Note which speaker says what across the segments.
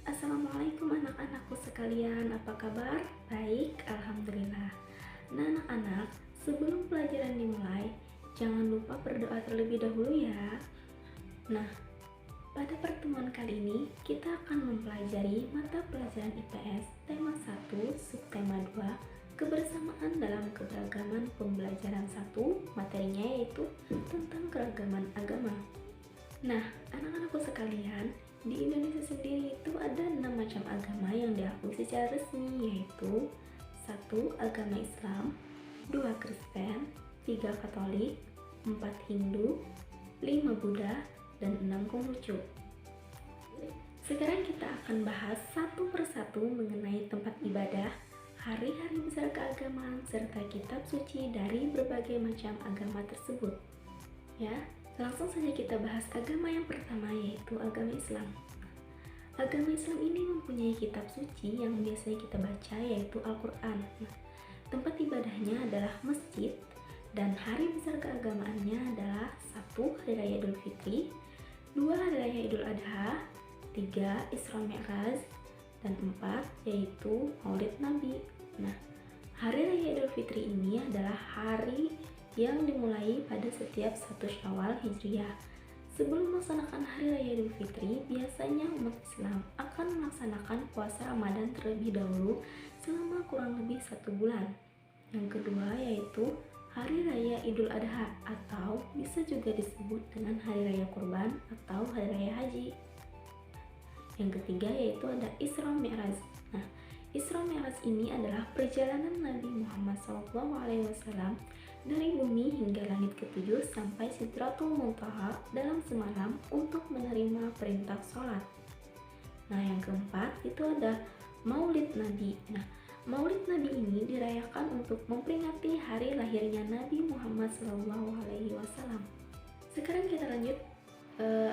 Speaker 1: Assalamualaikum anak-anakku sekalian, apa kabar? Baik, Alhamdulillah. Nah anak-anak, sebelum pelajaran dimulai, jangan lupa berdoa terlebih dahulu ya. Nah, pada pertemuan kali ini, kita akan mempelajari mata pelajaran IPS tema 1, subtema 2, kebersamaan dalam keberagaman pembelajaran 1, materinya yaitu tentang keragaman agama. Nah, anak-anakku sekalian, di Indonesia sendiri itu ada 6 macam agama yang diakui secara resmi, yaitu 1. Agama Islam, 2. Kristen, 3. Katolik, 4. Hindu, 5. Buddha, dan 6. Konghucu. Sekarang kita akan bahas satu persatu mengenai tempat ibadah, hari-hari besar keagamaan, serta kitab suci dari berbagai macam agama tersebut. Ya, langsung saja kita bahas agama yang pertama, yaitu agama Islam. Agama Islam ini mempunyai kitab suci yang biasanya kita baca, yaitu Al-Quran. Tempat ibadahnya adalah masjid, dan hari besar keagamaannya adalah 1. Hari Raya Idul Fitri, 2. Hari Raya Idul Adha, 3. Isra Mi'raj, dan 4. Yaitu Maulid Nabi. Nah, Hari Raya Idul Fitri ini adalah hari yang dimulai pada setiap 1 Syawal Hijriah. Sebelum melaksanakan Hari Raya Idul Fitri, biasanya umat Islam akan melaksanakan puasa Ramadan terlebih dahulu selama kurang lebih 1 bulan. Yang kedua yaitu Hari Raya Idul Adha, atau bisa juga disebut dengan Hari Raya Kurban atau Hari Raya Haji. Yang ketiga yaitu ada Isra Mi'raj. Nah, Isra Mi'raj ini adalah perjalanan Nabi Muhammad SAW dari bumi hingga langit ketujuh sampai Sidratul Muntaha dalam semalam untuk menerima perintah sholat. Nah, yang keempat itu ada Maulid Nabi. Nah, Maulid Nabi ini dirayakan untuk memperingati hari lahirnya Nabi Muhammad SAW. Sekarang kita lanjut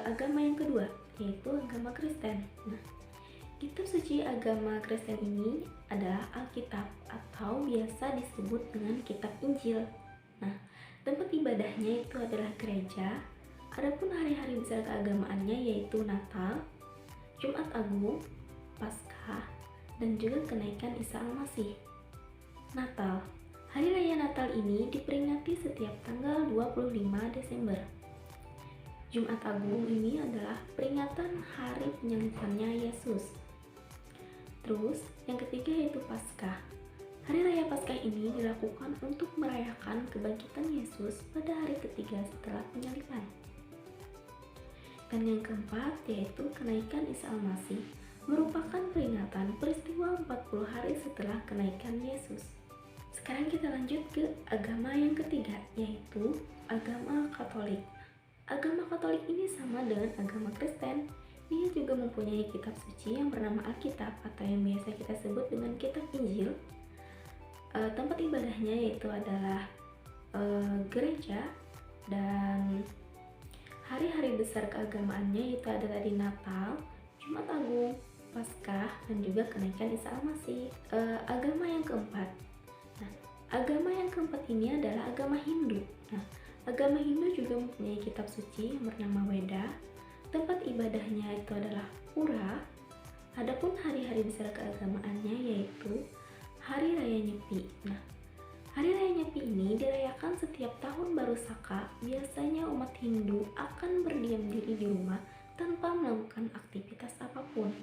Speaker 1: agama yang kedua, yaitu agama Kristen. Nah, kitab suci agama Kristen ini adalah Alkitab atau biasa disebut dengan kitab Injil. Nah, tempat ibadahnya itu adalah gereja. Adapun hari-hari besar keagamaannya yaitu Natal, Jumat Agung, Paskah, dan juga kenaikan Isa Al-Masih. Natal. Hari raya Natal ini diperingati setiap tanggal 25 Desember. Jumat Agung ini adalah peringatan hari penyalibannya Yesus. Terus, yang ketiga yaitu Paskah. Hari Raya Paskah ini dilakukan untuk merayakan kebangkitan Yesus pada hari ketiga setelah penyaliban. Dan yang keempat yaitu kenaikan Isa Al-Masih, merupakan peringatan peristiwa 40 hari setelah kenaikan Yesus. Sekarang kita lanjut ke agama yang ketiga, yaitu agama Katolik. Agama Katolik ini sama dengan agama Kristen. Dia juga mempunyai kitab suci yang bernama Alkitab atau yang biasa kita sebut dengan kitab Injil. Tempat ibadahnya yaitu adalah gereja, dan hari-hari besar keagamaannya itu ada tadi Natal, Jumat Agung, Paskah, dan juga kenaikan Isa Al-Masih. Agama yang keempat. Nah, agama yang keempat ini adalah agama Hindu. Nah, agama Hindu juga mempunyai kitab suci yang bernama Weda. Tempat ibadahnya itu adalah Pura. Adapun hari-hari besar keagamaannya yaitu Hari Raya Nyepi. Nah, Hari Raya Nyepi ini dirayakan setiap tahun baru Saka. Biasanya umat Hindu akan berdiam diri di rumah tanpa melakukan aktivitas apapun.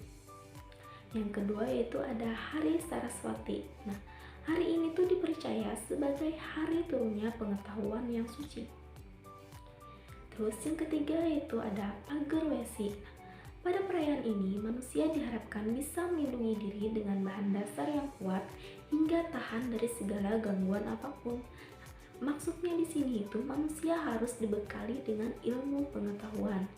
Speaker 1: Yang kedua yaitu ada Hari Saraswati. Nah, hari ini tuh dipercaya sebagai hari turunnya pengetahuan yang suci. Terus yang ketiga yaitu ada Pager Wesi. Pada perayaan ini, manusia diharapkan bisa melindungi diri dengan bahan dasar yang kuat hingga tahan dari segala gangguan apapun. Maksudnya di sini itu manusia harus dibekali dengan ilmu pengetahuan.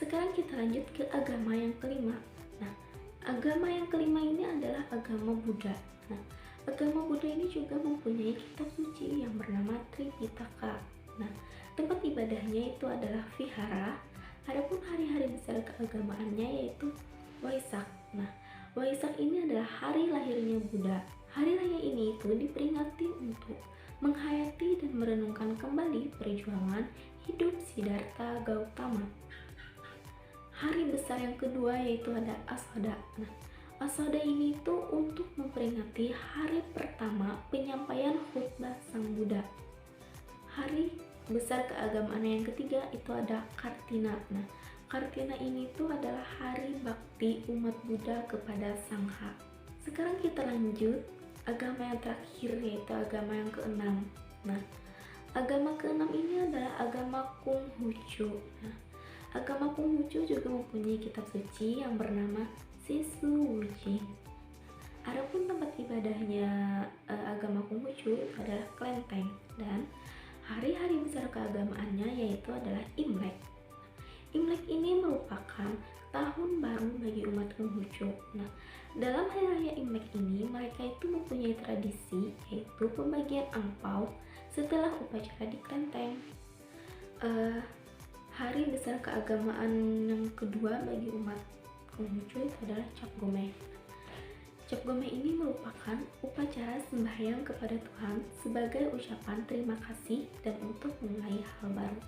Speaker 1: Sekarang kita lanjut ke agama yang kelima. Nah, agama yang kelima ini adalah agama Buddha. Nah, agama Buddha ini juga mempunyai kitab suci yang bernama Tripitaka. Nah, tempat ibadahnya itu adalah vihara. Adapun hari-hari besar keagamaannya yaitu Waisak. Nah, Waisak ini adalah hari lahirnya Buddha. Hari raya ini itu diperingati untuk menghayati dan merenungkan kembali perjuangan hidup Siddhartha Gautama. Hari besar yang kedua yaitu ada Asada. Nah, Asada ini tuh untuk memperingati hari pertama penyampaian khutbah Sang Buddha. Hari besar keagamaan yang ketiga itu ada Kartina. Nah, Kartina ini tuh adalah hari bakti umat Buddha kepada Sangha. Sekarang kita lanjut agama yang terakhir yaitu agama yang keenam. Nah, agama keenam ini adalah agama Konghucu. Nah, agama Konghucu juga mempunyai kitab suci yang bernama Sisuwuji. Adapun tempat ibadahnya agama Konghucu adalah kelenteng, dan hari-hari besar keagamaannya yaitu adalah Imlek. Imlek ini merupakan tahun baru bagi umat Konghucu. Nah, dalam hari raya Imlek ini mereka itu mempunyai tradisi yaitu pembagian angpau setelah upacara di kelenteng. Hari besar keagamaan yang kedua bagi umat Konghucu itu adalah Cap Gomeh. Cap Gomeh ini merupakan upacara sembahyang kepada Tuhan sebagai ucapan terima kasih dan untuk memulai hal baru.